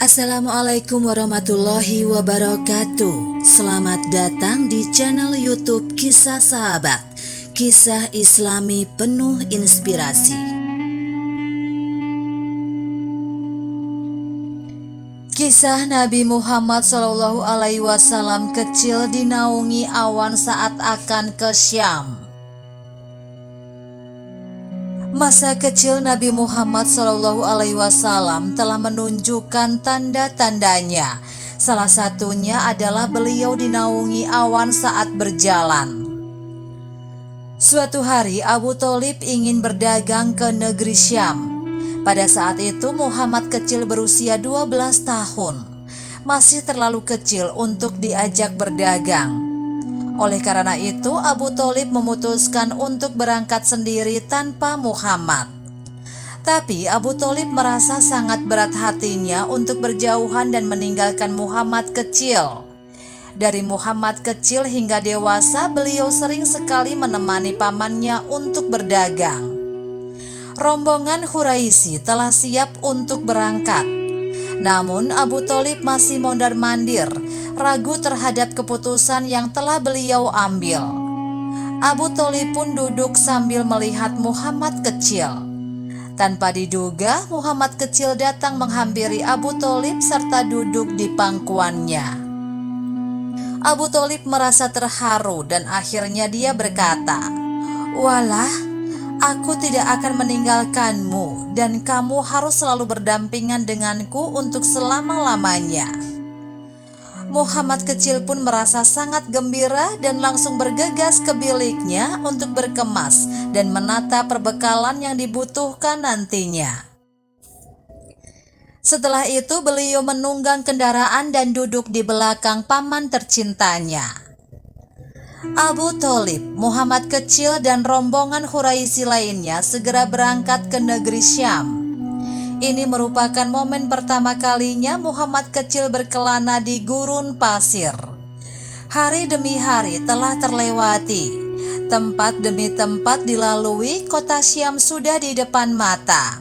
Assalamualaikum warahmatullahi wabarakatuh. Selamat datang di channel YouTube Kisah Sahabat, kisah Islami penuh inspirasi. Kisah Nabi Muhammad SAW kecil dinaungi awan saat akan ke Syam. Masa kecil Nabi Muhammad SAW telah menunjukkan tanda-tandanya. Salah satunya adalah beliau dinaungi awan saat berjalan. Suatu hari Abu Tholib ingin berdagang ke negeri Syam. Pada saat itu Muhammad kecil berusia 12 tahun. Masih terlalu kecil untuk diajak berdagang. Oleh karena itu, Abu Tholib memutuskan untuk berangkat sendiri tanpa Muhammad. Tapi Abu Tholib merasa sangat berat hatinya untuk berjauhan dan meninggalkan Muhammad kecil. Dari Muhammad kecil hingga dewasa, beliau sering sekali menemani pamannya untuk berdagang. Rombongan Quraisy telah siap untuk berangkat. Namun Abu Tholib masih mondar-mandir, ragu terhadap keputusan yang telah beliau ambil. Abu Tholib pun duduk sambil melihat Muhammad kecil. Tanpa diduga, Muhammad kecil datang menghampiri Abu Tholib serta duduk di pangkuannya. Abu Tholib merasa terharu dan akhirnya dia berkata, "Walah, aku tidak akan meninggalkanmu dan kamu harus selalu berdampingan denganku untuk selama-lamanya." Muhammad kecil pun merasa sangat gembira dan langsung bergegas ke biliknya untuk berkemas dan menata perbekalan yang dibutuhkan nantinya. Setelah itu beliau menunggang kendaraan dan duduk di belakang paman tercintanya. Abu Tholib, Muhammad kecil dan rombongan Quraisy lainnya segera berangkat ke negeri Syam. Ini merupakan momen pertama kalinya Muhammad kecil berkelana di gurun pasir. Hari demi hari telah terlewati. Tempat demi tempat dilalui, kota Syam sudah di depan mata.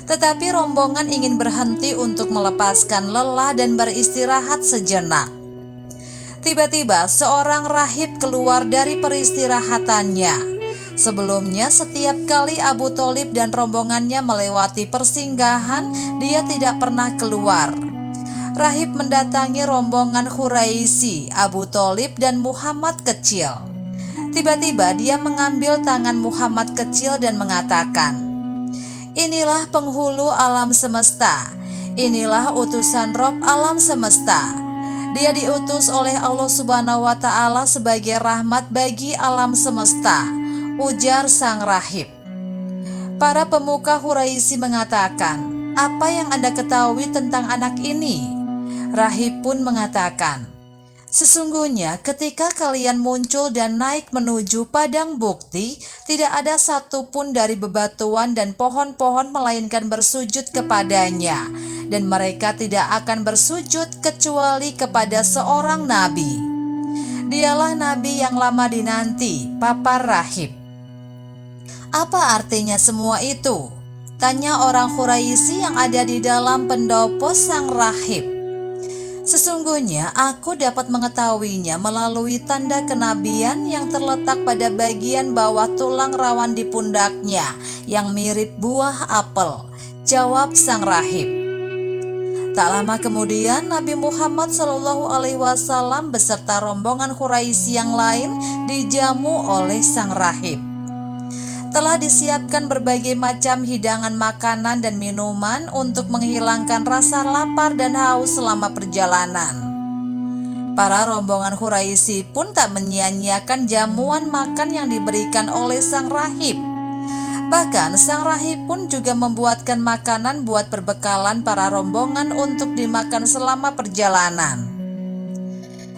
Tetapi rombongan ingin berhenti untuk melepaskan lelah dan beristirahat sejenak. Tiba-tiba seorang rahib keluar dari peristirahatannya. Sebelumnya setiap kali Abu Tholib dan rombongannya melewati persinggahan, dia tidak pernah keluar. Rahib mendatangi rombongan Quraisy, Abu Tholib dan Muhammad kecil. Tiba-tiba dia mengambil tangan Muhammad kecil dan mengatakan, "Inilah penghulu alam semesta, inilah utusan Rob alam semesta. Dia diutus oleh Allah Subhanahu wa Ta'ala sebagai rahmat bagi alam semesta," ujar sang rahib. Para pemuka Quraisy mengatakan, "Apa yang Anda ketahui tentang anak ini?" Rahib pun mengatakan, "Sesungguhnya ketika kalian muncul dan naik menuju padang bukti, tidak ada satupun dari bebatuan dan pohon-pohon melainkan bersujud kepadanya, dan mereka tidak akan bersujud kecuali kepada seorang nabi. Dialah nabi yang lama dinanti," papar rahib. "Apa artinya semua itu?" tanya orang Quraisy yang ada di dalam pendopo sang rahib. "Sesungguhnya aku dapat mengetahuinya melalui tanda kenabian yang terletak pada bagian bawah tulang rawan di pundaknya yang mirip buah apel," jawab sang rahib. Tak lama kemudian Nabi Muhammad SAW beserta rombongan Quraisy yang lain dijamu oleh sang rahib. Telah disiapkan berbagai macam hidangan makanan dan minuman untuk menghilangkan rasa lapar dan haus selama perjalanan. Para rombongan Quraisy pun tak menyia-nyiakan jamuan makan yang diberikan oleh sang rahib. Bahkan sang rahib pun juga membuatkan makanan buat perbekalan para rombongan untuk dimakan selama perjalanan.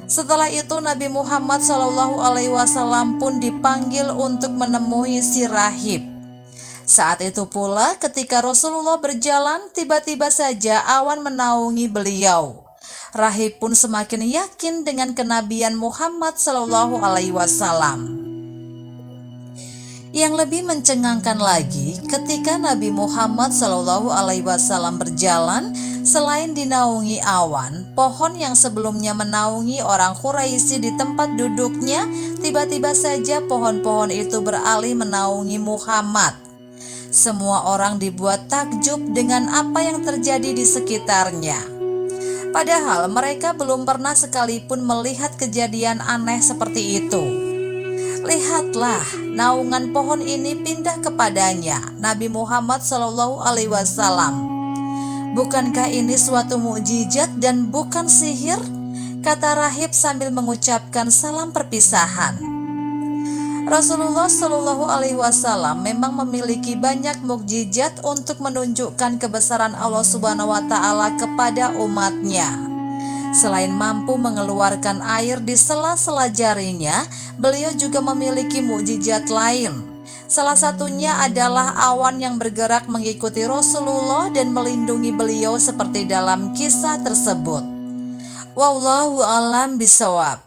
Setelah itu Nabi Muhammad SAW pun dipanggil untuk menemui si rahib. Saat itu pula ketika Rasulullah berjalan, tiba-tiba saja awan menaungi beliau. Rahib pun semakin yakin dengan kenabian Muhammad SAW. Yang lebih mencengangkan lagi, ketika Nabi Muhammad SAW berjalan, Selain dinaungi awan, pohon yang sebelumnya menaungi orang Quraisy di tempat duduknya, tiba-tiba saja pohon-pohon itu beralih menaungi Muhammad. Semua orang dibuat takjub dengan apa yang terjadi di sekitarnya. Padahal mereka belum pernah sekalipun melihat kejadian aneh seperti itu. Lihatlah, naungan pohon ini pindah kepadanya, Nabi Muhammad SAW. Bukankah ini suatu mukjizat dan bukan sihir? Kata rahib sambil mengucapkan salam perpisahan. Rasulullah Shallallahu Alaihi Wasallam memang memiliki banyak mukjizat untuk menunjukkan kebesaran Allah Subhanahu Wa Taala kepada umatnya. Selain mampu mengeluarkan air di sela-sela jarinya, beliau juga memiliki mukjizat lain. Salah satunya adalah awan yang bergerak mengikuti Rasulullah dan melindungi beliau seperti dalam kisah tersebut. Wallahu a'lam bishawab.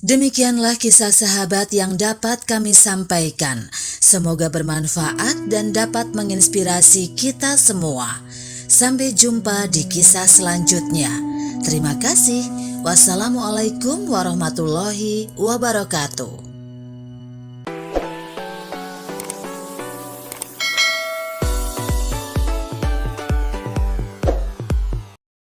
Demikianlah kisah sahabat yang dapat kami sampaikan. Semoga bermanfaat dan dapat menginspirasi kita semua. Sampai jumpa di kisah selanjutnya. Terima kasih. Wassalamualaikum warahmatullahi wabarakatuh.